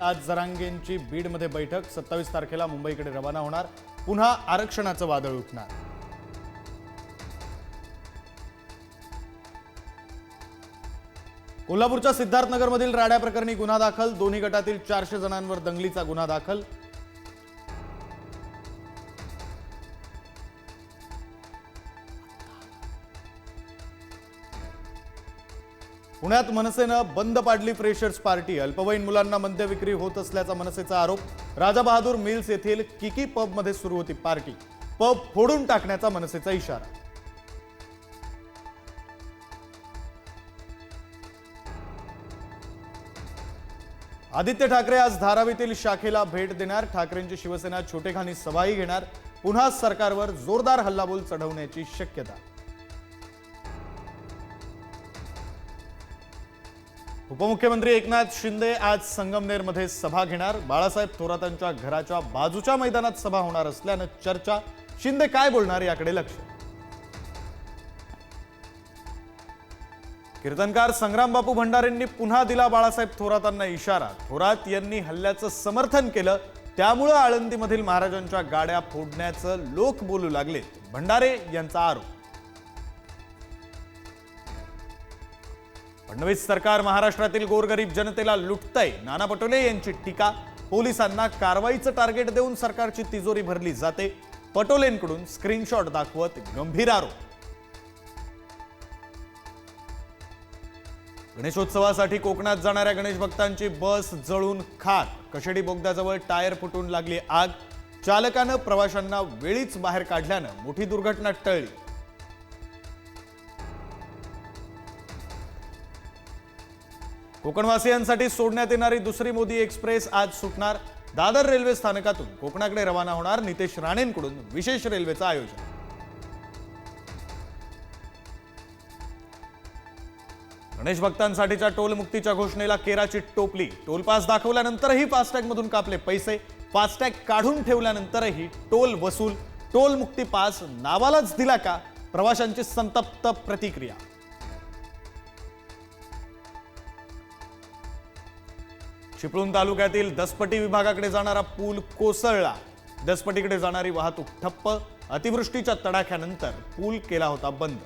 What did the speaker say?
आज जरांगेंची बीडमध्ये बैठक 27 तारखेला मुंबईकडे रवाना होणार। पुन्हा आरक्षणाचं वादळ उठणार। कोल्हापूरच्या सिद्धार्थनगरमधील राड्या प्रकरणी गुन्हा दाखल। दोन्ही गटातील 400 जणांवर दंगलीचा गुन्हा दाखल। पुण्यात मनसेनं बंद पाडली फ्रेशर्स पार्टी। अल्पवयीन मुलांना मद्य विक्री होत असल्याचा मनसेचा आरोप। राजा बहादूर मिल्स येथील किकी पबमध्ये सुरू होती पार्टी। पब फोडून टाकण्याचा मनसेचा इशारा। आदित्य ठाकरे आज धारावीतील शाखेला भेट देणार। ठाकरेंची शिवसेना छोटेखानी सभाही घेणार। पुन्हा सरकारवर जोरदार हल्लाबोल चढवण्याची शक्यता। उपमुख्यमंत्री एकनाथ शिंदे आज संगमनेरमध्ये सभा घेणार। बाळासाहेब थोरातांच्या घराच्या बाजूच्या मैदानात सभा होणार असल्यानं चर्चा। शिंदे काय बोलणार याकडे लक्ष। कीर्तनकार संग्राम बापू भंडारेंनी पुन्हा दिला बाळासाहेब थोरातांना इशारा। थोरात यांनी हल्ल्याचं समर्थन केलं, त्यामुळे आळंदीमधील महाराजांच्या गाड्या फोडण्याचं लोक बोलू लागले, भंडारे यांचा आरोप। फडणवीस सरकार महाराष्ट्रातील गोरगरीब जनतेला लुटतंय, नाना पटोले यांची टीका। पोलिसांना कारवाईचं टार्गेट देऊन सरकारची तिजोरी भरली जाते, पटोलेंकडून स्क्रीनशॉट दाखवत गंभीर आरोप। गणेशोत्सवासाठी कोकणात जाणाऱ्या गणेश भक्तांची बस जळून खाक। कशेडी बोगद्याजवळ टायर फुटून लागली आग। चालकानं प्रवाशांना वेळीच बाहेर काढल्यानं मोठी दुर्घटना टळली। कोकणवासियांसाठी सोडण्यात येणारी दुसरी मोदी एक्सप्रेस आज सुटणार। दादर रेल्वे स्थानकातून कोकणाकडे रवाना होणार। नितेश राणेंकडून विशेष रेल्वेचं आयोजन। गणेश भक्तांसाठीच्या टोल मुक्तीच्या घोषणेला केराची टोपली। टोल पास दाखवल्यानंतरही फास्टॅग मधून कापले पैसे। फास्टॅग काढून ठेवल्यानंतरही टोल वसूल। टोल मुक्ती पास नावालाच दिला का? प्रवाशांची संतप्त प्रतिक्रिया। चिपळूण तालुक्यातील दसपटी विभागाकडे जाणारा पूल कोसळला। दसपटीकडे जाणारी वाहतूक ठप्प। अतिवृष्टीच्या तडाख्यानंतर पूल केला होता बंद।